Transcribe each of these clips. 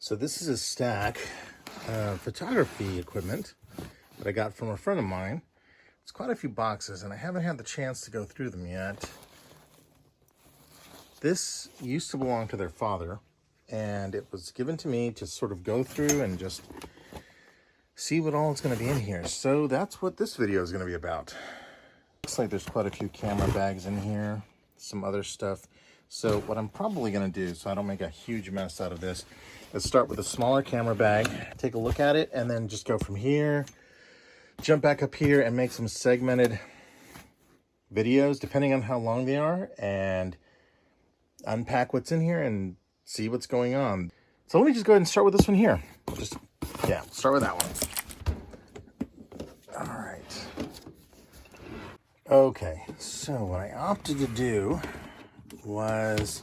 So this is a stack of photography equipment that I got from a friend of mine. It's quite a few boxes and I haven't had the chance to go through them yet. This used to belong to their father and it was given to me to sort of go through and just see what all is going to be in here. So that's what this video is going to be about. Looks like there's quite a few camera bags in here, some other stuff. So what I'm probably going to do, so I don't make a huge mess out of this, is start with a smaller camera bag, take a look at it, and then just go from here, jump back up here and make some segmented videos, depending on how long they are, and unpack what's in here and see what's going on. So let me just go ahead and start with this one here. Start with that one. All right. Okay, so what I opted to do was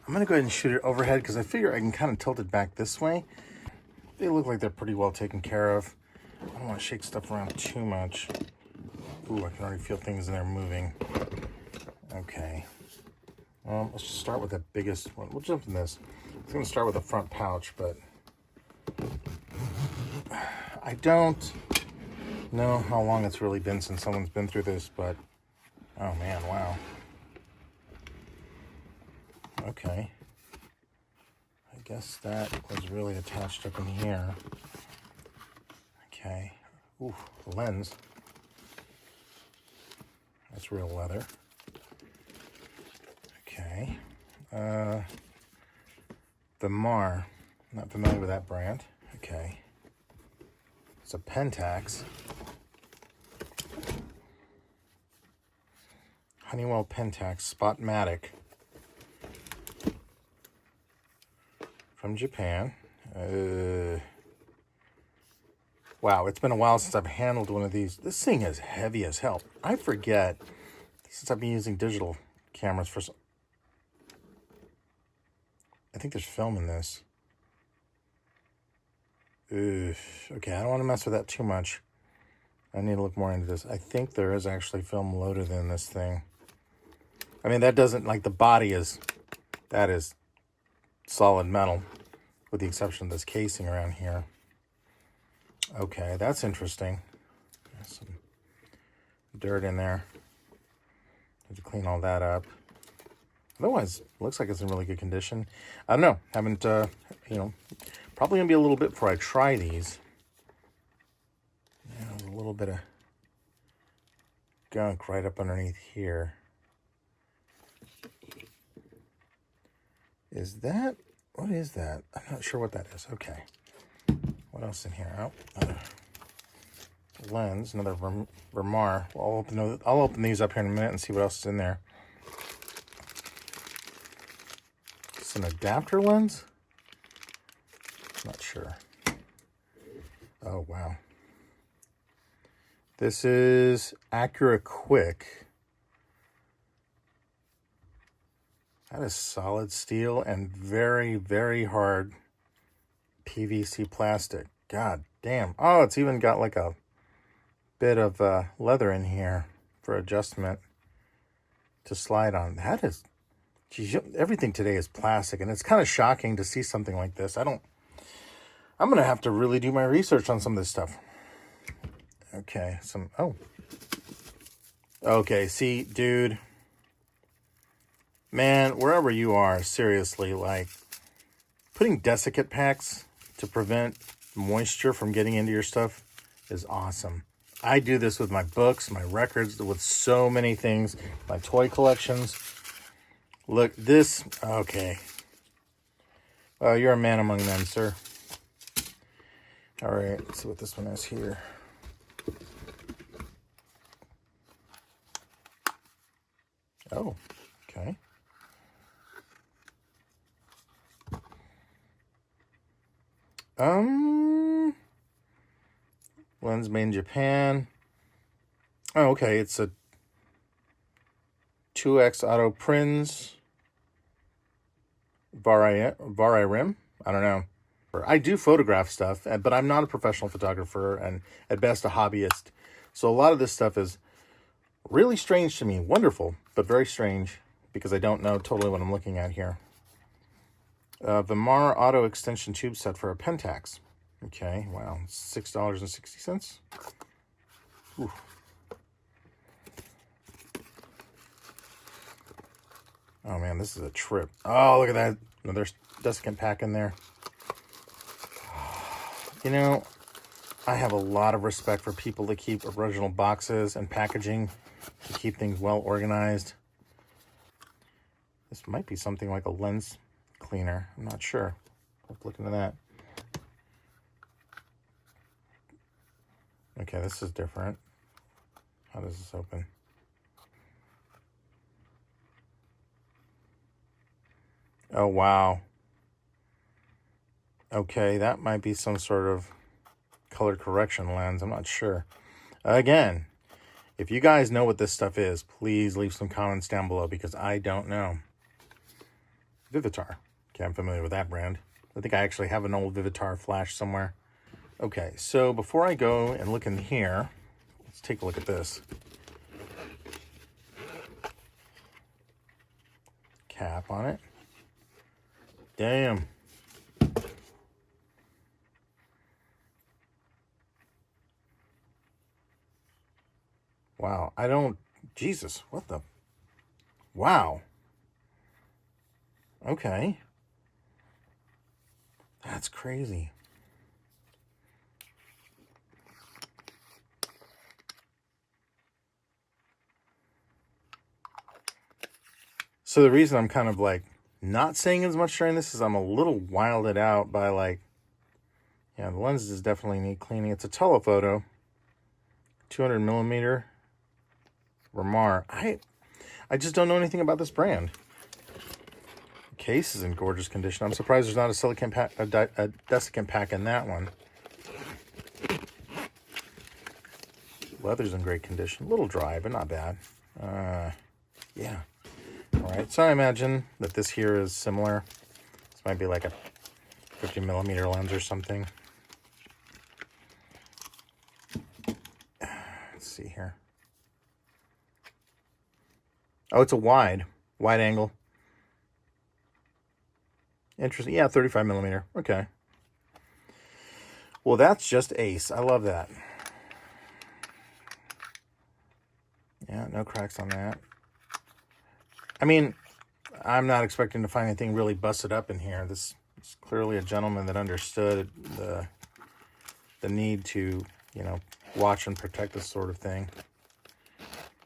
I'm going to go ahead and shoot it overhead because I figure I can kind of tilt it back this way. They look like they're pretty well taken care of. I don't want to shake stuff around too much. Ooh, I can already feel things in there moving. Okay. Let's just start with the biggest one. We'll jump in this. I'm going to start with the front pouch, but I don't know how long it's really been since someone's been through this, but oh man, wow. Okay. I guess that was really attached up in here. Okay. Ooh, the lens. That's real leather. Okay. The Mar. Not familiar with that brand. Okay. It's a Pentax. Honeywell Pentax Spotmatic. From Japan. Wow, it's been a while since I've handled one of these. This thing is heavy as hell. I forget, since I've been using digital cameras for some... I think there's film in this. Okay, I don't want to mess with that too much. I need to look more into this. I think there is actually film loaded in this thing. I mean, that doesn't, like, the body is, that is solid metal, with the exception of this casing around here. Okay, that's interesting. There's some dirt in there. Have to clean all that up. Otherwise, looks like it's in really good condition. I don't know. Haven't, probably gonna be a little bit before I try these. Yeah, there's a little bit of gunk right up underneath here. Is that, what is that? I'm not sure what that is. Okay. What else in here? Oh, another lens, another Vermar. Well, I'll open these up here in a minute and see what else is in there. It's an adapter lens? Not sure. Oh, wow. This is Accura Quick. That is solid steel and very, very hard PVC plastic. God damn. Oh, it's even got like a bit of leather in here for adjustment to slide on. That is, geez, everything today is plastic, and it's kind of shocking to see something like this. I'm going to have to really do my research on some of this stuff. Okay, okay, see, dude. Man, wherever you are, seriously, like, putting desiccant packs to prevent moisture from getting into your stuff is awesome. I do this with my books, my records, with so many things, my toy collections. Look, this, okay. Oh, you're a man among men, sir. All right, let's see what this one is here. Oh, okay. Lens made in Japan. Oh, okay. It's a 2X Auto Prinz Vari Rim. I don't know. I do photograph stuff, but I'm not a professional photographer and at best a hobbyist. So a lot of this stuff is really strange to me. Wonderful, but very strange because I don't know totally what I'm looking at here. Vimar auto extension tube set for a Pentax. Okay, wow, $6.60. Ooh. Oh man, this is a trip. Oh, look at that. Another desiccant pack in there. You know, I have a lot of respect for people that keep original boxes and packaging to keep things well organized. This might be something like a lens cleaner. I'm not sure. I'll have to look into that. Okay, this is different. How does this open? Oh, wow. Okay, that might be some sort of color correction lens. I'm not sure. Again, if you guys know what this stuff is, please leave some comments down below because I don't know. Vivitar. Okay, I'm familiar with that brand. I think I actually have an old Vivitar flash somewhere. Okay, so before I go and look in here, let's take a look at this. Cap on it. Damn. Wow, I don't... Jesus, what the... Wow. Okay. That's crazy. So the reason I'm kind of like not saying as much during this is I'm a little wilded out by like, yeah, the lenses definitely need cleaning. It's a telephoto, 200 millimeter Remar. I just don't know anything about this brand. The case is in gorgeous condition. I'm surprised there's not a silicone pack, a desiccant pack in that one. Leather's in great condition. A little dry, but not bad. Yeah. All right, so I imagine that this here is similar. This might be like a 50 millimeter lens or something. Let's see here. Oh, it's a wide angle. Interesting. Yeah, 35 millimeter. Okay. Well, that's just ace. I love that. Yeah, no cracks on that. I mean, I'm not expecting to find anything really busted up in here. This is clearly a gentleman that understood the need to, you know, watch and protect this sort of thing.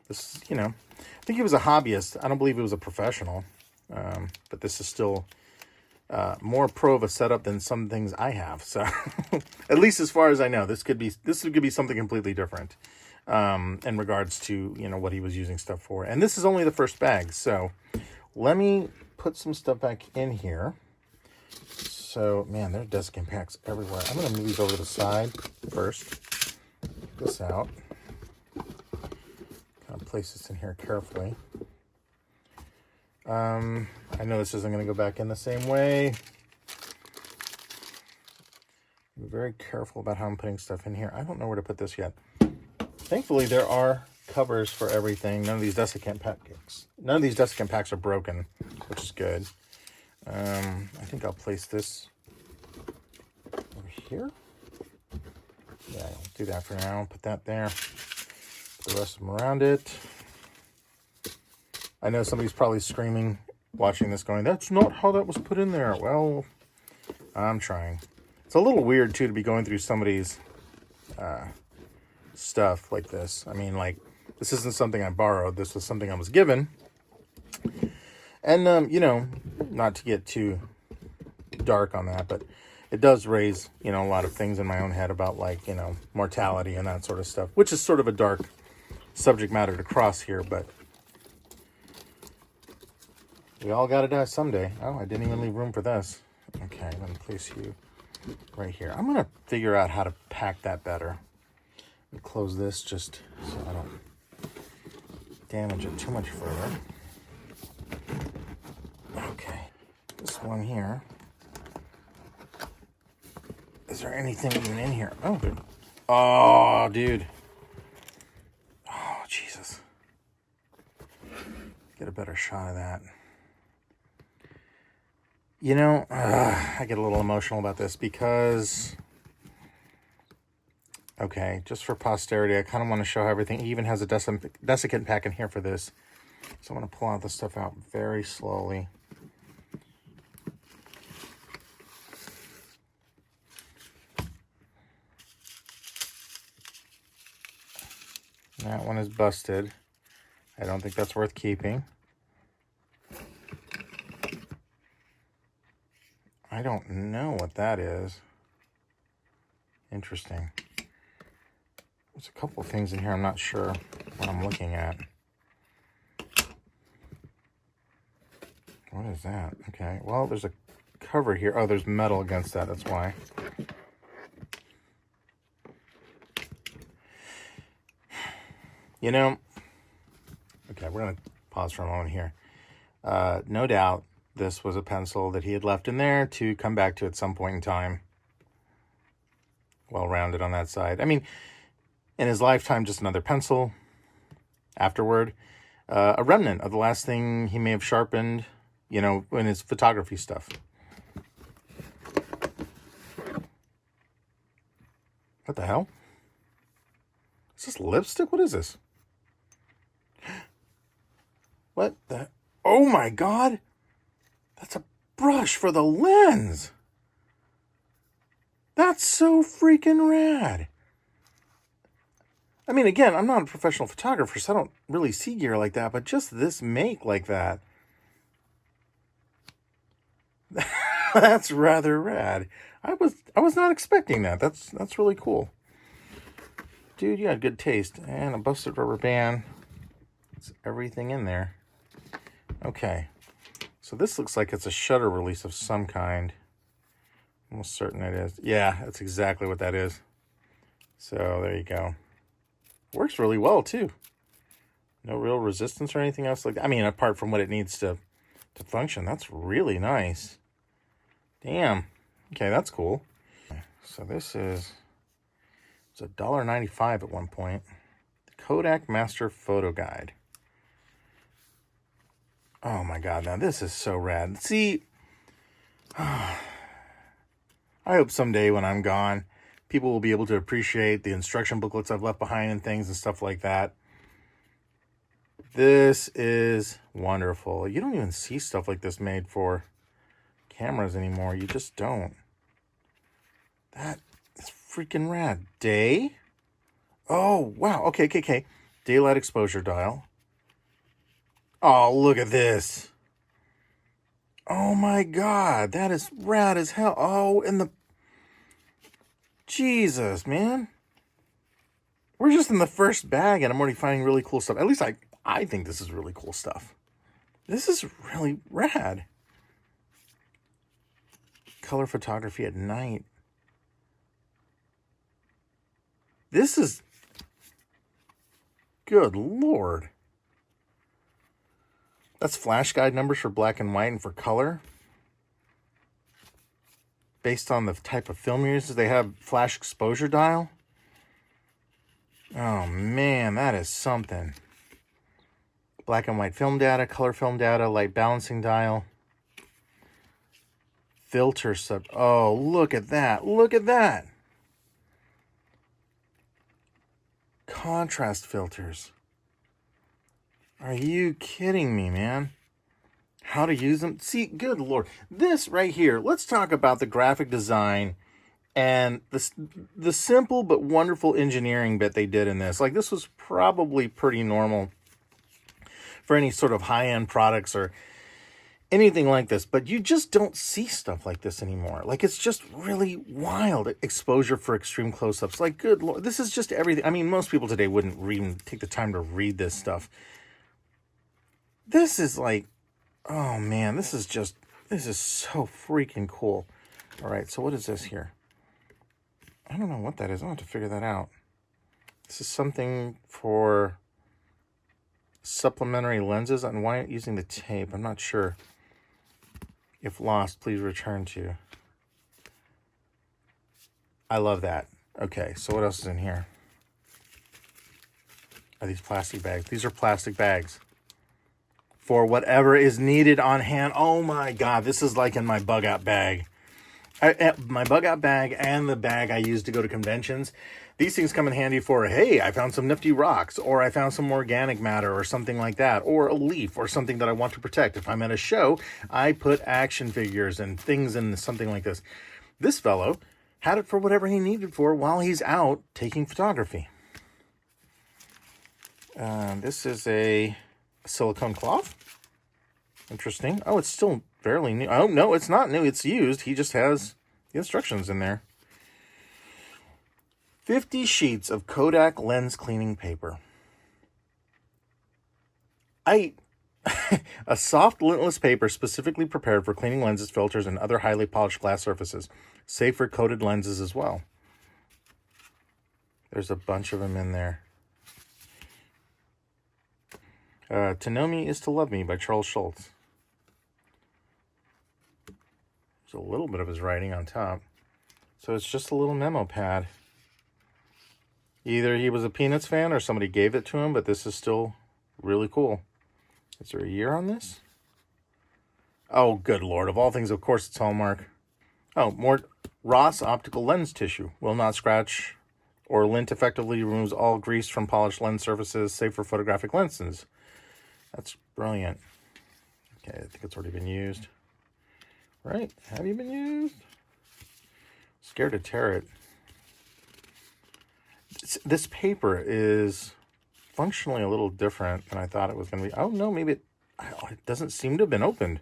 This, you know, I think he was a hobbyist. I don't believe he was a professional. But this is still more pro of a setup than some things I have. So, at least as far as I know, this could be something completely different. In regards to, you know, what he was using stuff for. And this is only the first bag, so let me put some stuff back in here. So, man, there's desiccant packs everywhere. I'm going to move these over to the side first. Get this out. Kind of place this in here carefully. I know this isn't going to go back in the same way. Be very careful about how I'm putting stuff in here. I don't know where to put this yet. Thankfully, there are covers for everything. None of these desiccant packs are broken, which is good. I think I'll place this over here. Yeah, I'll do that for now. Put that there. Put the rest of them around it. I know somebody's probably screaming, watching this, going, "That's not how that was put in there." Well, I'm trying. It's a little weird, too, to be going through somebody's stuff like this. I mean, like, this isn't something I borrowed. This was something I was given. And, you know, not to get too dark on that, but it does raise, you know, a lot of things in my own head about, like, you know, mortality and that sort of stuff, which is sort of a dark subject matter to cross here, but we all got to die someday. Oh, I didn't even leave room for this. Okay, I'm going to place you right here. I'm going to figure out how to pack that better. Close this just so I don't damage it too much further. Okay, this one here. Is there anything even in here? Oh, dude. Oh, dude. Oh, Jesus. Get a better shot of that. You know, I get a little emotional about this because, okay, just for posterity, I kind of want to show everything. He even has a desiccant pack in here for this. So I'm going to pull out this stuff out very slowly. That one is busted. I don't think that's worth keeping. I don't know what that is. Interesting. There's a couple of things in here I'm not sure what I'm looking at. What is that? Okay, well, there's a cover here. Oh, there's metal against that, that's why. You know, okay, we're going to pause for a moment here. No doubt this was a pencil that he had left in there to come back to at some point in time. Well rounded on that side. I mean, in his lifetime, just another pencil. Afterward, a remnant of the last thing he may have sharpened, you know, in his photography stuff. What the hell? Is this lipstick? What is this? What the? Oh my God! That's a brush for the lens! That's so freaking rad! I mean, again, I'm not a professional photographer, so I don't really see gear like that, but just this make like that. That's rather rad. I was not expecting that. That's really cool. Dude, you had good taste. And a busted rubber band. It's everything in there. Okay. So this looks like it's a shutter release of some kind. Almost certain it is. Yeah, that's exactly what that is. So there you go. Works really well too. No real resistance or anything else like that. I mean, apart from what it needs to function. That's really nice. Damn. Okay, that's cool. So this is, it's $1.95 at one point. The Kodak Master Photo Guide. Oh my God, now this is so rad. See, I hope someday when I'm gone, people will be able to appreciate the instruction booklets I've left behind and things and stuff like that. This is wonderful. You don't even see stuff like this made for cameras anymore. You just don't. That is freaking rad. Day? Oh, wow. Okay. Daylight exposure dial. Oh, look at this. Oh my God, that is rad as hell. Oh, and the... Jesus, man. We're just in the first bag and I'm already finding really cool stuff. At least I think this is really cool stuff. This is really rad. Color photography at night. This is... Good Lord. That's flash guide numbers for black and white and for color. Based on the type of film you're using, they have flash exposure dial. Oh man, that is something. Black and white film data, color film data, light balancing dial. Filter sub. Oh, look at that. Look at that. Contrast filters. Are you kidding me, man? How to use them? See, good Lord. This right here, let's talk about the graphic design and the simple but wonderful engineering bit they did in this. Like, this was probably pretty normal for any sort of high-end products or anything like this, but you just don't see stuff like this anymore. Like, it's just really wild exposure for extreme close-ups. Like, good Lord, this is just everything. I mean, most people today wouldn't even take the time to read this stuff. This is like, oh man, this is so freaking cool. All right, so what is this here? I don't know what that is. I'll have to figure that out. This is something for supplementary lenses. And why using the tape? I'm not sure. If lost, please return to. I love that. Okay, so what else is in here? Are these plastic bags? These are plastic bags for whatever is needed on hand. Oh my God, this is like in my bug out bag. My bug out bag and the bag I use to go to conventions. These things come in handy for, hey, I found some nifty rocks, or I found some organic matter or something like that, or a leaf or something that I want to protect. If I'm at a show, I put action figures and things in something like this. This fellow had it for whatever he needed for while he's out taking photography. This is a silicone cloth. Interesting. Oh, it's still fairly new. Oh, no, it's not new. It's used. He just has the instructions in there. 50 sheets of Kodak lens cleaning paper. A soft, lintless paper specifically prepared for cleaning lenses, filters, and other highly polished glass surfaces. Safe for coated lenses as well. There's a bunch of them in there. To Know Me Is to Love Me by Charles Schultz. There's a little bit of his writing on top. So it's just a little memo pad. Either he was a Peanuts fan or somebody gave it to him, but this is still really cool. Is there a year on this? Oh, good Lord. Of all things, of course, it's Hallmark. Oh, more Ross optical lens tissue. Will not scratch or lint, effectively removes all grease from polished lens surfaces, safe for photographic lenses. That's brilliant. Okay, I think it's already been used. Right? Have you been used? Scared to tear it. This paper is functionally a little different than I thought it was going to be. Oh, no, maybe it doesn't seem to have been opened.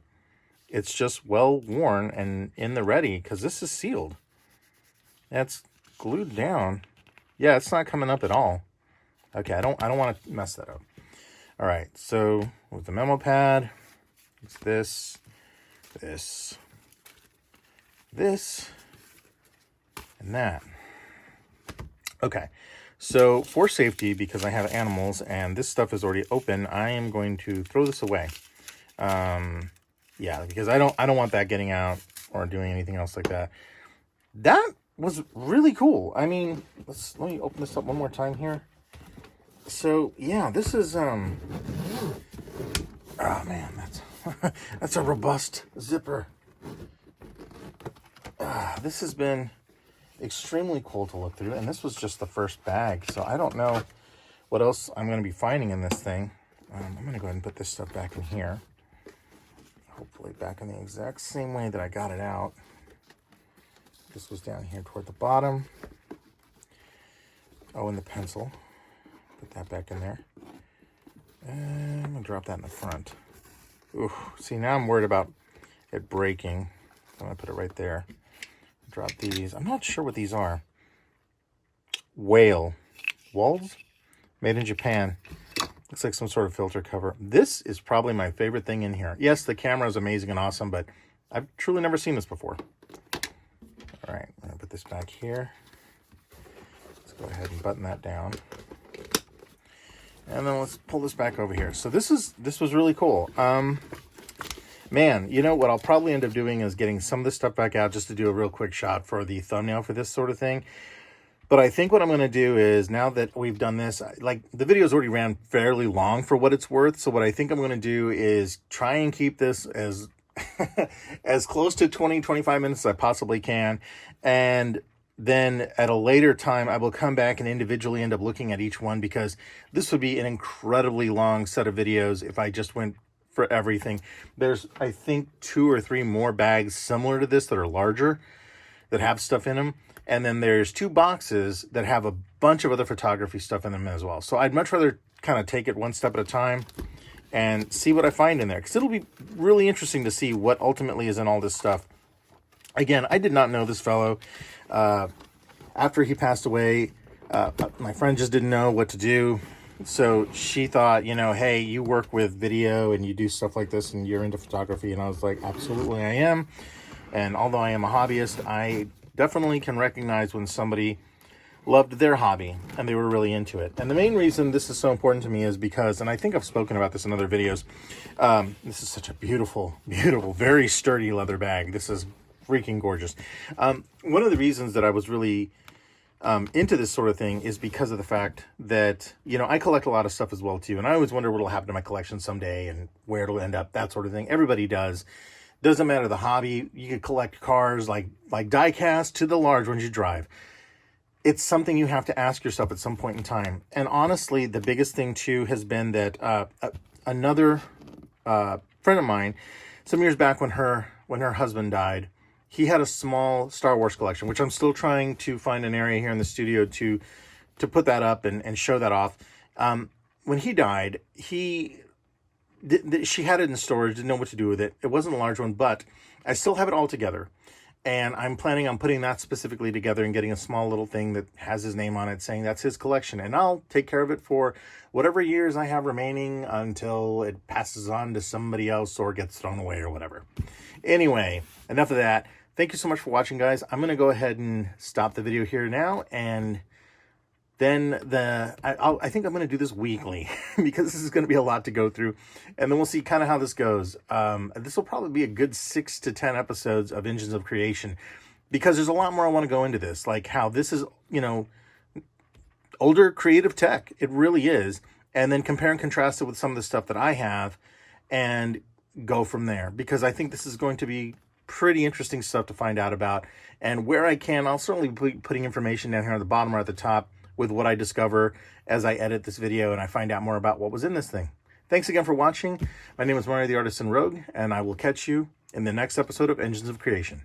It's just well worn and in the ready because this is sealed. That's glued down. Yeah, it's not coming up at all. Okay, I don't want to mess that up. All right, so with the memo pad, it's this, and that. Okay, so for safety, because I have animals and this stuff is already open, I am going to throw this away. Yeah, because I don't want that getting out or doing anything else like that. That was really cool. I mean, let me open this up one more time here. So yeah, this is oh man, that's a robust zipper. This has been extremely cool to look through, and this was just the first bag, so I don't know what else I'm going to be finding in this thing. I'm going to go ahead and put this stuff back in here, hopefully back in the exact same way that I got it out. This was down here toward the bottom. Oh, and the pencil, put that back in there, and I'm going to drop that in the front. Ooh, see, now I'm worried about it breaking. I'm going to put it right there. Drop these. I'm not sure what these are. Walls, made in Japan. Looks like some sort of filter cover. This is probably my favorite thing in here. Yes, the camera is amazing and awesome, but I've truly never seen this before. All right, I'm gonna put this back here. Let's go ahead and button that down. And then let's pull this back over here. So this was really cool. Man, you know what I'll probably end up doing is getting some of this stuff back out just to do a real quick shot for the thumbnail for this sort of thing. But I think what I'm going to do is, now that we've done this, like the video's already ran fairly long for what it's worth. So what I think I'm going to do is try and keep this as as close to 20-25 minutes as I possibly can. And then at a later time, I will come back and individually end up looking at each one, because this would be an incredibly long set of videos if I just went for everything. There's, I think, 2 or 3 more bags similar to this that are larger, that have stuff in them. And then there's 2 boxes that have a bunch of other photography stuff in them as well. So I'd much rather kind of take it one step at a time and see what I find in there, because it'll be really interesting to see what ultimately is in all this stuff. Again, I did not know this fellow. After he passed away, my friend just didn't know what to do. So she thought, you know, hey, you work with video and you do stuff like this and you're into photography. And I was like, absolutely I am. And although I am a hobbyist, I definitely can recognize when somebody loved their hobby and they were really into it. And the main reason this is so important to me is because, and I think I've spoken about this in other videos, this is such a beautiful, beautiful, very sturdy leather bag. This is freaking gorgeous. One of the reasons that I was really into this sort of thing is because of the fact that, you know, I collect a lot of stuff as well too. And I always wonder what will happen to my collection someday and where it'll end up, that sort of thing. Everybody does. Doesn't matter the hobby. You could collect cars like die-cast to the large ones you drive. It's something you have to ask yourself at some point in time. And honestly, the biggest thing too has been that another friend of mine, some years back when her husband died, he had a small Star Wars collection, which I'm still trying to find an area here in the studio to put that up and show that off. When he died, she had it in storage, didn't know what to do with it. It wasn't a large one, but I still have it all together. And I'm planning on putting that specifically together and getting a small little thing that has his name on it saying that's his collection. And I'll take care of it for whatever years I have remaining until it passes on to somebody else or gets thrown away or whatever. Anyway, enough of that. Thank you so much for watching, guys. I'm going to go ahead and stop the video here now. And then I think I'm going to do this weekly because this is going to be a lot to go through. And then we'll see kind of how this goes. This will probably be a good 6 to 10 episodes of Engines of Creation because there's a lot more I want to go into this. Like how this is, you know, older creative tech. It really is. And then compare and contrast it with some of the stuff that I have and go from there. Because I think this is going to be pretty interesting stuff to find out about. And where I can, I'll certainly be putting information down here at the bottom or at the top with what I discover as I edit this video and I find out more about what was in this thing. Thanks again for watching. My name is Mario the Artisan Rogue, and I will catch you in the next episode of Engines of Creation.